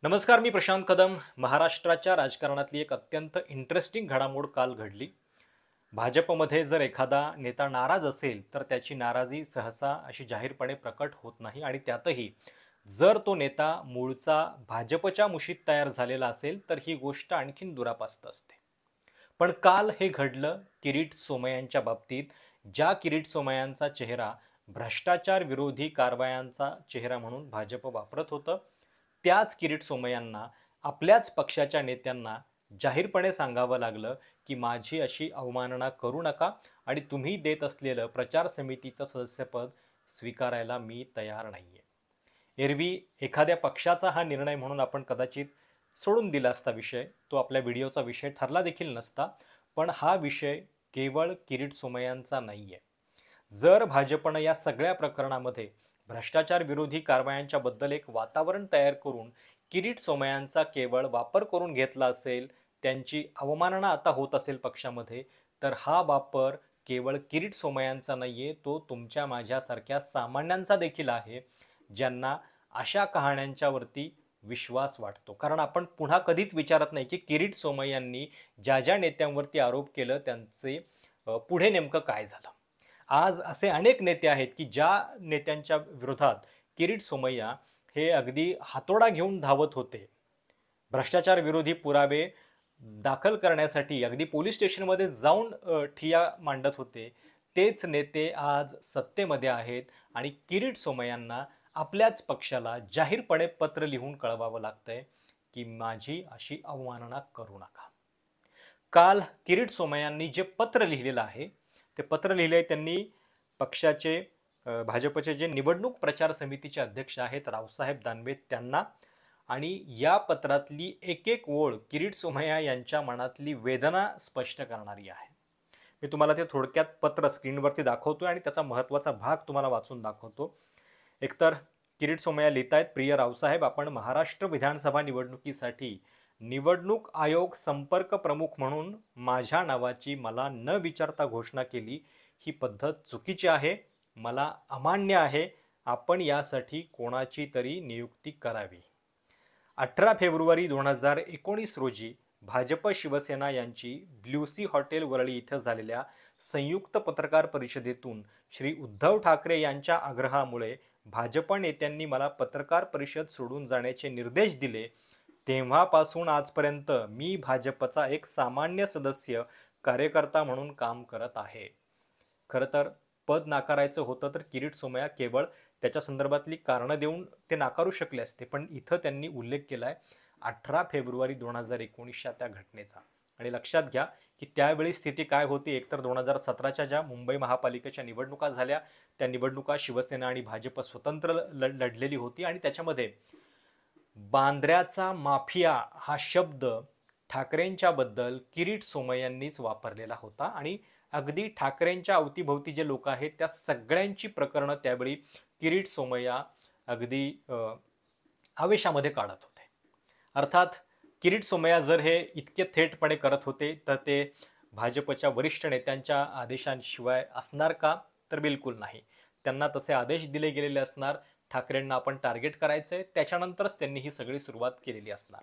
नमस्कार, मी प्रशांत कदम. महाराष्ट्राच्या राजकारणातली एक अत्यंत इंटरेस्टिंग घडामोड काल घडली. भाजपमध्ये जर एखादा नेता नाराज असेल, तर त्याची नाराजी सहसा अशी जाहीरपणे प्रकट होत नाही आणि त्यातही जर तो नेता मूळचा भाजपच्या मुशीत तयार झालेला असेल, तर ही गोष्ट आणखीन दुरापास्त असते. पण काल हे घडलं किरीट सोमय्यांच्या बाबतीत. ज्या किरीट सोमय्यांचा चेहरा भ्रष्टाचार विरोधी कारवायांचा चेहरा म्हणून भाजप वापरत होतं, त्याच किरीट सोमय्यांना आपल्याच पक्षाच्या नेत्यांना जाहीरपणे सांगावं लागलं की माझी अशी अवमानना करू नका आणि तुम्ही देत असलेलं प्रचार समितीचं सदस्यपद स्वीकारायला मी तयार नाहीये. एरवी एखाद्या पक्षाचा हा निर्णय म्हणून आपण कदाचित सोडून दिला असता विषय, तो आपल्या व्हिडिओचा विषय ठरला देखील नसता. पण हा विषय केवळ किरीट सोमय्यांचा नाहीये. जर भाजपनं या सगळ्या प्रकरणामध्ये भ्रष्टाचार विरोधी कारवायांच्या बद्दल एक वातावरण तयार करून किरीट सोमय्यांचा केवळ वापर करून घेतला असेल, त्यांची अवमानना आता होत असेल पक्षामध्ये, तर हा वापर केवळ किरीट सोमय्यांचा नाहीये, तो तुमच्या माझ्यासारख्या सामान्यांचा देखील आहे, ज्यांना अशा कहाण्यांच्यावरती विश्वास वाटतो. कारण आपण पुन्हा कधीच विचारत नाही की किरीट सोमय्यांनी ज्या ज्या नेत्यांवरती आरोप केलं त्यांचे पुढे नेमकं काय झालं. आज असे अनेक नेते आहेत की ज्या नेत्यांच्या विरोधात किरीट सोमय्या हे अगदी हातोडा घेऊन धावत होते, भ्रष्टाचार विरोधी पुरावे दाखल करण्यासाठी अगदी पोलीस स्टेशनमध्ये जाऊन ठिय्या मांडत होते, तेच नेते आज सत्तेमध्ये आहेत आणि किरीट सोमय्यांना आपल्याच पक्षाला जाहीरपणे पत्र लिहून कळवावं लागतंय की माझी अशी अवमानना करू नका. काल किरीट सोमय्यांनी जे पत्र लिहिलेलं आहे, ते पत्र लिहिलंय त्यांनी पक्षाचे भाजपचे जे निवडणूक प्रचार समितीचे अध्यक्ष आहेत रावसाहेब दानवे त्यांना. आणि या पत्रातली एक एक ओळ किरीट सोमय्या यांच्या मनातली वेदना स्पष्ट करणारी आहे. मी तुम्हाला ते थोडक्यात पत्र स्क्रीनवरती दाखवतोय आणि त्याचा महत्त्वाचा भाग तुम्हाला वाचून दाखवतो. एकतर किरीट सोमय्या लिहितायत, प्रिय रावसाहेब, आपण महाराष्ट्र विधानसभा निवडणुकीसाठी निवडणूक आयोग संपर्क प्रमुख म्हणून माझ्या नावाची मला न विचारता घोषणा केली, ही पद्धत चुकीची आहे, मला अमान्य आहे. आपण यासाठी कोणाची तरी नियुक्ती करावी. 18 फेब्रुवारी 2019 रोजी भाजप शिवसेना यांची ब्ल्यूसी हॉटेल वरळी इथं झालेल्या संयुक्त पत्रकार परिषदेतून श्री उद्धव ठाकरे यांच्या आग्रहामुळे भाजप नेत्यांनी मला पत्रकार परिषद सोडून जाण्याचे निर्देश दिले. तेव्हापासून आजपर्यंत मी भाजपचा एक सामान्य सदस्य कार्यकर्ता म्हणून काम करत आहे. खरं तर पद नाकारायचं होतं तर किरीट सोमय्या केवळ त्याच्या संदर्भातली कारणं देऊन ते नाकारू शकले असते, पण इथं त्यांनी उल्लेख केलाय 18 फेब्रुवारी 2019च्या त्या घटनेचा. आणि लक्षात घ्या की त्यावेळी स्थिती काय होती. एकतर 2017च्या ज्या मुंबई महापालिकेच्या निवडणुका झाल्या, त्या निवडणुका शिवसेना आणि भाजप स्वतंत्र लढलेली होती आणि त्याच्यामध्ये बांद्र्याचा माफिया हा शब्द ठाकरेंच्या बद्दल किरीट सोमय्यांनीच वापरलेला होता आणि अगदी ठाकरेंच्या अवतीभोवती जे लोक आहेत त्या सगळ्यांची प्रकरणं त्यावेळी किरीट सोमय्या अगदी आवेशामध्ये काढत होते. अर्थात किरीट सोमय्या जर हे इतके थेटपणे करत होते तर ते भाजपच्या वरिष्ठ नेत्यांच्या आदेशांशिवाय असणार का? तर बिलकुल नाही. त्यांना तसे आदेश दिले गेलेले असणार, ठाकरेंना आपण टार्गेट करायचंय, त्याच्यानंतरच त्यांनी ही सगळी सुरुवात केलेली असणार.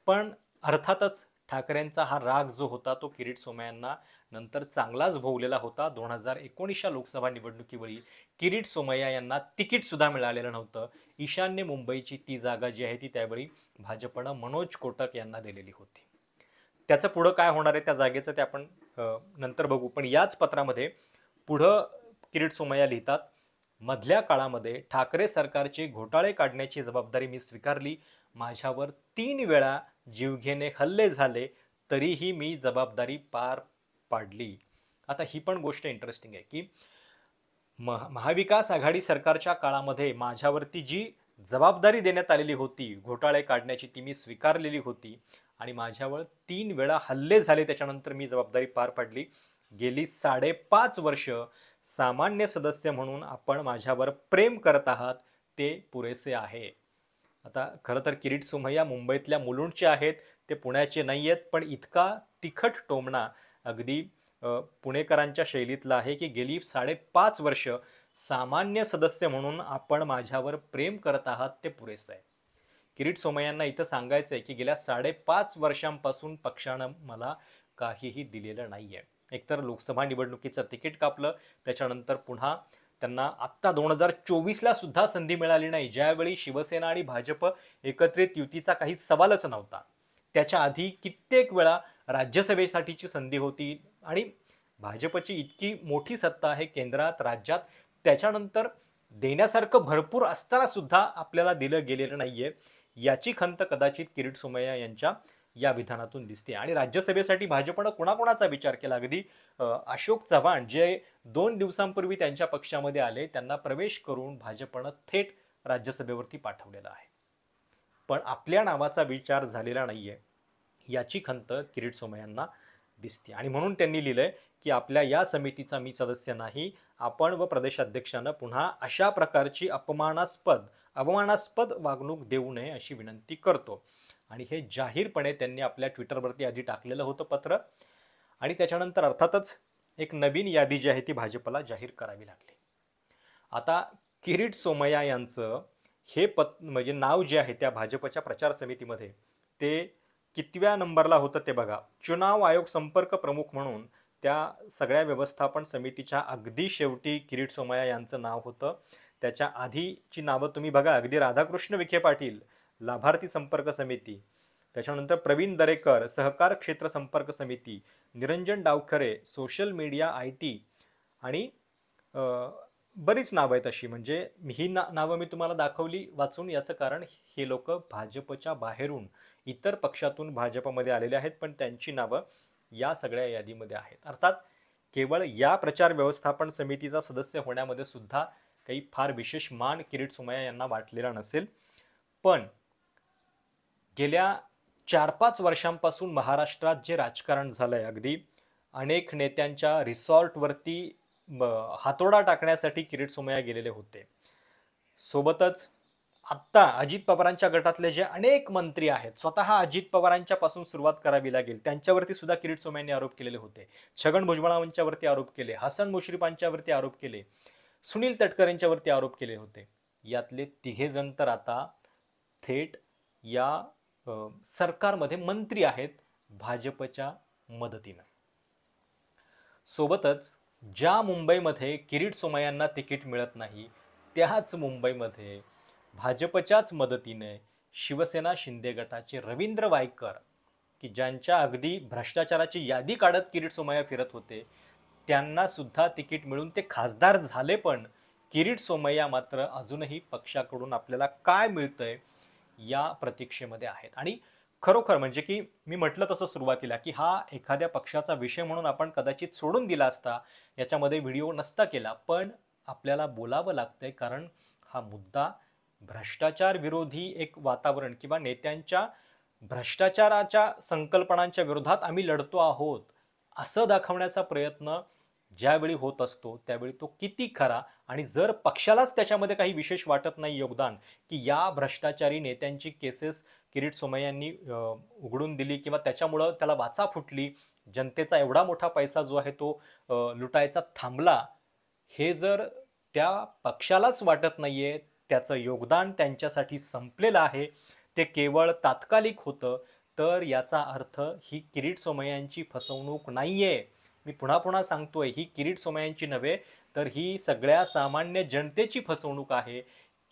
पण अर्थातच ठाकरेंचा हा राग जो होता तो किरीट सोमय्यांना नंतर चांगलाच भोवलेला होता. 2019च्या लोकसभा निवडणुकीवेळी किरीट सोमय्या यांना तिकीट सुद्धा मिळालेलं नव्हतं. ईशान्य मुंबईची ती जागा जी आहे ती त्यावेळी भाजपनं मनोज कोटक यांना दिलेली होती. त्याचं पुढं काय होणार आहे त्या जागेचं ते आपण नंतर बघू. पण याच पत्रामध्ये पुढं किरीट सोमय्या लिहितात, मधल्या काळामध्ये ठाकरे सरकारचे घोटाळे काढण्याची जबाबदारी मी स्वीकारली. माझ्यावर 3 वेळा जीवघेणे हल्ले झाले, तरीही मी जबाबदारी पार पाडली. आता ही पण गोष्ट इंटरेस्टिंग आहे की महाविकास आघाडी सरकारच्या काळामध्ये माझ्यावरती जी जबाबदारी देण्यात आलेली होती घोटाळे काढण्याची, ती मी स्वीकारलेली होती आणि माझ्यावर 3 वेळा हल्ले झाले, त्याच्यानंतर मी जबाबदारी पार पाडली. गेली 5.5 वर्ष सामान्य सदस्य म्हणून आपण माझ्यावर प्रेम करत आहात, ते पुरेसे आहे. आता खरं तर किरीट सोमय्या मुंबईतल्या मुलुंडचे आहेत, ते पुण्याचे नाही आहेत, पण इतका तिखट टोमणा अगदी पुणेकरांच्या शैलीतला आहे की गेली 5.5 वर्ष सामान्य सदस्य म्हणून आपण माझ्यावर प्रेम करत आहात, ते पुरेसं आहे. किरीट सोमय्यांना इथं सांगायचं आहे की गेल्या 5.5 वर्षांपासून पक्षानं मला काहीही दिलेलं नाहीये. एकतर लोकसभा निवडणुकीचं तिकीट कापलं, त्याच्यानंतर पुन्हा त्यांना आत्ता 2024ला सुद्धा संधी मिळाली नाही, ज्यावेळी शिवसेना आणि भाजप एकत्रित युतीचा काही सवालच नव्हता. त्याच्या आधी कित्येक वेळा राज्यसभेसाठीची संधी होती आणि भाजपची इतकी मोठी सत्ता आहे केंद्रात, राज्यात, त्याच्यानंतर देण्यासारखं भरपूर असताना सुद्धा आपल्याला दिलं गेलेलं नाहीये. याची खंत कदाचित किरीट सोमय्या यांच्या या विधानातून दिसते. आणि राज्यसभेसाठी भाजपनं कोणाकोणाचा विचार केला? अगदी अशोक चव्हाण जे 2 दिवसांपूर्वी त्यांच्या पक्षामध्ये आले, त्यांना प्रवेश करून भाजपनं थेट राज्यसभेवरती पाठवलेलं आहे. पण आपल्या नावाचा विचार झालेला नाहीये, याची खंत किरीट सोमय्यांना दिसते. आणि म्हणून त्यांनी लिहिलंय की आपल्या या समितीचा मी सदस्य नाही. आपण व प्रदेशाध्यक्षांना पुन्हा अशा प्रकारची अवमानास्पद वागणूक देऊ नये अशी विनंती करतो. आणि हे जाहीरपणे त्यांनी आपल्या ट्विटरवरती आधी टाकलेलं होतं पत्र. आणि त्याच्यानंतर अर्थातच एक नवीन यादी जी आहे ती भाजपला जाहीर करावी लागली. आता किरीट सोमय्या यांचं हे म्हणजे नाव जे आहे त्या भाजपच्या प्रचार समितीमध्ये ते कितव्या नंबरला होतं ते बघा. चुनाव आयोग संपर्क प्रमुख म्हणून त्या सगळ्या व्यवस्थापन समितीच्या अगदी शेवटी किरीट सोमय्या यांचं नाव होतं. त्याच्या आधीची नावं तुम्ही बघा, अगदी राधाकृष्ण विखे पाटील, लाभार्थी संपर्क समिती, त्याच्यानंतर प्रवीण दरेकर, सहकार क्षेत्र संपर्क समिती, Niranjan Davkhare, social media IT, आणि बरीच नावं आहेत अशी. म्हणजे ही नावं मी तुम्हाला दाखवली वाचून, याचं कारण हे लोक भाजपच्या बाहेरून इतर पक्षातून भाजपमध्ये आलेले आहेत, पण त्यांची नावं या सगळ्या यादीमध्ये आहेत. अर्थात केवळ या प्रचार व्यवस्थापन समितीचा सदस्य होण्यामध्ये सुद्धा काही फार विशेष मान किरीट सोमय्या यांना वाटलेला नसेल. पण गेल्या 4-5 वर्षांपासून महाराष्ट्रात जे राजकारण झालंय, अगदी अनेक नेत्यांच्या रिसॉर्टवरती हातोडा टाकण्यासाठी किरीट सोमय्या गेलेले होते. सोबतच आत्ता अजित पवारांच्या गटातले जे अनेक मंत्री आहेत, स्वतः अजित पवारांच्या पासून सुरुवात करावी लागेल, त्यांच्यावरती सुद्धा किरीट सोमय्यांनी आरोप केलेले होते. छगन भुजबळांच्यावरती आरोप केले, हसन मुश्रीफांच्यावरती आरोप केले, सुनील तटकरे यांच्यावरती आरोप केले होते. यातले 3 जण तर आता थेट या सरकारमध्ये मंत्री आहेत भाजपच्या मदतीनं. सोबतच ज्या मुंबईमध्ये किरीट सोमय्यांना तिकीट मिळत नाही, त्याच मुंबईमध्ये भाजपच्याच मदतीने शिवसेना शिंदे गटाचे रवींद्र वायकर, की ज्यांच्या अगदी भ्रष्टाचाराची यादी काढत किरीट सोमय्या फिरत होते, त्यांना सुद्धा तिकीट मिळून ते खासदार झाले. पण किरीट सोमय्या मात्र अजूनही पक्षाकडून आपल्याला काय मिळतंय या प्रतीक्षेमध्ये आहेत. आणि खरोखर म्हणजे की मी म्हटलं तसं सुरुवातीला की हा एखाद्या पक्षाचा विषय म्हणून आपण कदाचित सोडून दिला असता, याच्यामध्ये व्हिडिओ नसता केला, पण आपल्याला बोलावं लागतंय कारण हा मुद्दा भ्रष्टाचार विरोधी एक वातावरण किंवा नेत्यांच्या भ्रष्टाचाराच्या संकल्पनांच्या विरोधात आम्ही लढतो आहोत असं दाखवण्याचा प्रयत्न ज्यावेळी होत असतो त्यावेळी तो किती खरा. आणि जर पक्षालाच त्याच्यामध्ये काही विशेष वाटत नाही योगदान, की या भ्रष्टाचारी नेत्यांची केसेस किरीट सोमय्यांनी उघडून दिली किंवा त्याच्यामुळं त्याला वाचा फुटली, जनतेचा एवढा मोठा पैसा जो आहे तो लुटायचा थांबला, हे जर त्या पक्षालाच वाटत नाहीये, त्याचं योगदान त्यांच्यासाठी संपलेलं आहे, ते केवळ तात्कालिक होतं, तर याचा अर्थ ही किरीट सोमय्यांची फसवणूक नाहीये. मी पुन्हा सांगतोय, ही किरीट सोमय्यांची नव्हे, तर ही सगळ्या सामान्य जनतेची फसवणूक आहे.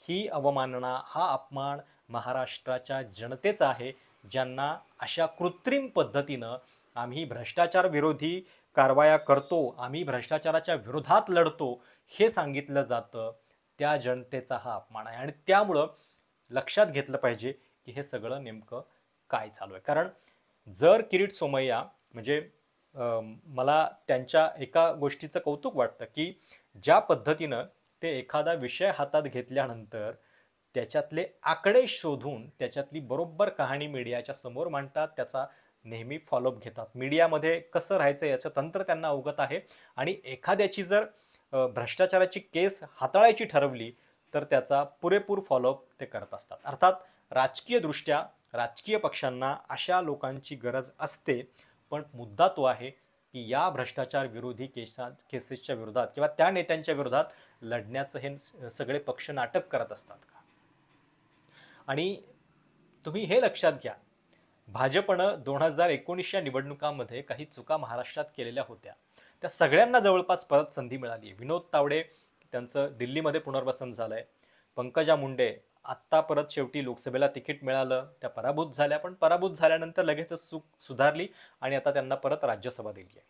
ही अवमानना, हा अपमान महाराष्ट्राच्या जनतेचा आहे, ज्यांना अशा कृत्रिम पद्धतीनं आम्ही भ्रष्टाचार विरोधी कारवाया करतो, आम्ही भ्रष्टाचाराच्या विरोधात लढतो हे सांगितलं जातं, त्या जनतेचा हा अपमान आहे. आणि त्यामुळं लक्षात घेतलं पाहिजे की हे सगळं नेमकं काय चालू आहे. कारण जर किरीट सोमय्या म्हणजे मला त्यांच्या एका गोष्टीचं कौतुक वाटतं की ज्या पद्धतीनं ते एखादा विषय हातात घेतल्यानंतर त्याच्यातले आकडे शोधून त्याच्यातली बरोबर कहाणी मीडियाच्या समोर मांडतात, त्याचा नेहमी फॉलोअप घेतात. मीडियामध्ये कसं राहायचं याचं तंत्र त्यांना अवगत आहे. आणि एखाद्याची जर भ्रष्टाचाराची केस हाताळायची ठरवली तर त्याचा पुरेपूर फॉलोअप ते करत असतात. अर्थात राजकीयदृष्ट्या राजकीय पक्षांना अशा लोकांची गरज असते, पण मुद्दा तो आहे की या भ्रष्टाचार विरोधी केसेसच्या विरोधात किंवा त्या नेत्यांच्या विरोधात लढण्याचं हे सगळे पक्ष नाटक करत असतात का? आणि तुम्ही हे लक्षात घ्या, भाजपनं 2019च्या निवडणुकांमध्ये काही चुका महाराष्ट्रात केलेल्या होत्या. त्या सगळ्यांना जवळपास परत संधी मिळाली आहे. विनोद तावडे त्यांचं दिल्लीमध्ये पुनर्वसन झालंय. पंकजा मुंडे आत्ता परत शेवटी लोकसभेला तिकीट मिळालं, त्या पराभूत झाल्या, पण पराभूत झाल्यानंतर लगेचच चूक सुधारली आणि आता त्यांना परत राज्यसभा दिली आहे.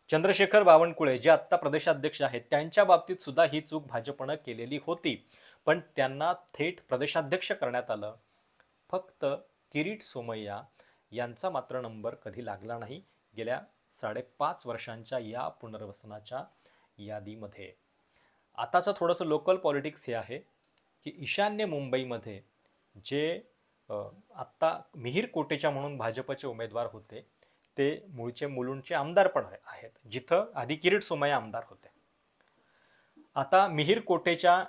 चंद्रशेखर बावनकुळे जे आत्ता प्रदेशाध्यक्ष आहेत, त्यांच्या बाबतीत सुद्धा ही चूक भाजपनं केलेली होती, पण त्यांना थेट प्रदेशाध्यक्ष करण्यात आलं. फक्त किरीट सोमय्या यांचा मात्र नंबर कधी लागला नाही गेल्या 5.5 वर्षांच्या या पुनर्वसनाच्या यादीमध्ये. आताचं थोडंसं लोकल पॉलिटिक्स हे आहे की ईशान्य मुंबईमध्ये जे आत्ता मिहीर कोटेचा म्हणून भाजपचे उमेदवार होते, ते मूळचे मुलुंडचे आमदार पण आहेत, जिथं आधी किरीट सोमय्या आमदार होते. आता मिहीर कोटेच्या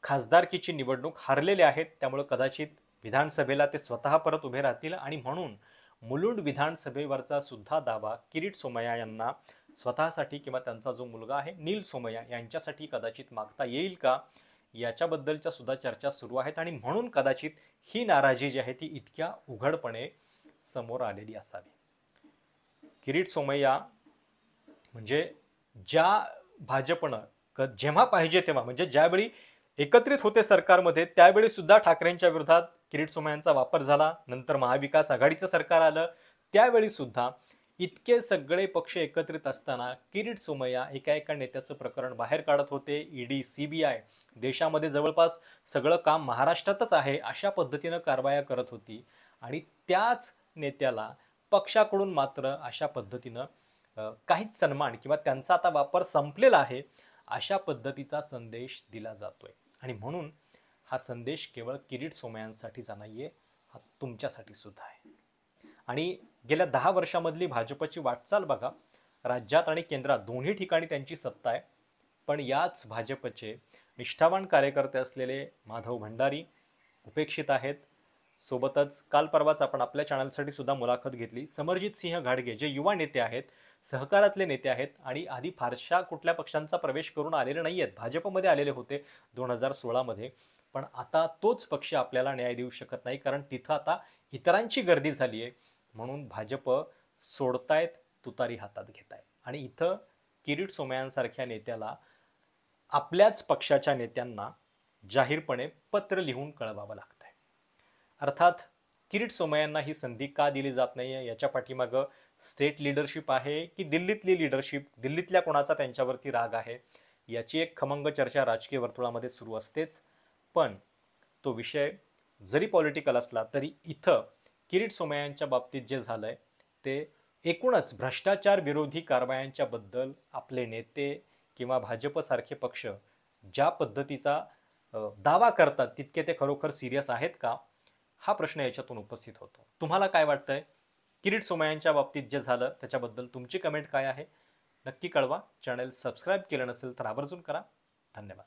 खासदारकीची निवडणूक हारलेले आहेत, त्यामुळे कदाचित विधानसभेला ते स्वतः परत उभे राहतील आणि म्हणून मुलुंड विधानसभेवरचा सुद्धा दावा किरीट सोमय्या यांना स्वतःसाठी किंवा त्यांचा जो मुलगा आहे नील सोमय्या यांच्यासाठी कदाचित मागता येईल का, याच्याबद्दलच्या सुद्धा चर्चा सुरू आहेत आणि म्हणून कदाचित ही नाराजी जी आहे ती इतक्या उघडपणे समोर आलेली असावी. किरीट सोमय्या म्हणजे ज्या भाजपनं जेव्हा पाहिजे तेव्हा, म्हणजे ज्यावेळी एकत्रित होते सरकारमध्ये, त्यावेळी सुद्धा ठाकरेंच्या विरोधात किरीट सोमय्यांचा वापर झाला. नंतर महाविकास आघाडीचं सरकार आलं, त्यावेळी सुद्धा इतके सगळे पक्ष एकत्रित असताना किरीट सोमय्या एका नेत्याचं प्रकरण बाहेर काढत होते. ईडी, सीबीआय देशामध्ये जवळपास सगळं काम महाराष्ट्रातच आहे अशा पद्धतीनं कारवाया करत होती आणि त्याच नेत्याला पक्षाकडून मात्र अशा पद्धतीनं काहीच सन्मान किंवा त्यांचा आता वापर संपलेला आहे अशा पद्धतीचा संदेश दिला जातोय. आणि म्हणून हा संदेश केवळ किरीट सोमय्यांसाठीचा नाहीये, हा तुमच्यासाठी सुद्धा आहे. आणि गेल्या 10 वर्षामधली भाजपची वाटचाल बघा, राज्यात आणि केंद्रात दोन्ही ठिकाणी त्यांची सत्ता आहे, पण याच भाजपचे निष्ठावान कार्यकर्ते असलेले माधव भंडारी उपेक्षित आहेत. सोबतच काल परवाच आपण आपल्या चॅनलसाठी सुद्धा मुलाखत घेतली समरजित सिंह घाडगे, जे युवा नेते आहेत, सहकारातले नेते आहेत आणि आधी फारशा कुठल्या पक्षांचा प्रवेश करून आलेले नाही आहेत, भाजपमध्ये आलेले होते 2016 मध्ये, पण आता तोच पक्ष आपल्याला न्याय देऊ शकत नाही, कारण तिथं आता इतरांची गर्दी झाली आहे. म्हणून भाजप सोडतायत, तुतारी हातात घेतायत आणि इथं किरीट सोमय्यांसारख्या नेत्याला आपल्याच पक्षाच्या नेत्यांना जाहीरपणे पत्र लिहून कळवावं लागतंय. अर्थात किरीट सोमय्यांना ही संधी का दिली जात नाहीये, याच्या पाठीमागं स्टेट लीडरशिप आहे की दिल्लीतली लीडरशिप, दिल्लीतल्या कोणाचा त्यांच्यावरती राग आहे, याची एक खमंग चर्चा राजकीय वर्तुळामध्ये सुरू असतेच. पण तो विषय जरी पॉलिटिकल असला तरी इथं किरीट सोमय्यांच्या बाबतीत जे झालंय ते एकूणच भ्रष्टाचार विरोधी कारवायांच्या बद्दल आपले नेते किंवा भाजपसारखे पक्ष ज्या पद्धतीचा दावा करतात, तितके ते खरोखर सिरियस आहेत का, हा प्रश्न याच्यातून उपस्थित होतो. तुम्हाला काय वाटतंय? किरीट सोमय्यांच्या बाबतीत जे झालं त्याच्याबद्दल तुमची कमेंट काय आहे नक्की कळवा. चॅनल सबस्क्राईब केलं नसेल तर आवर्जून करा. धन्यवाद.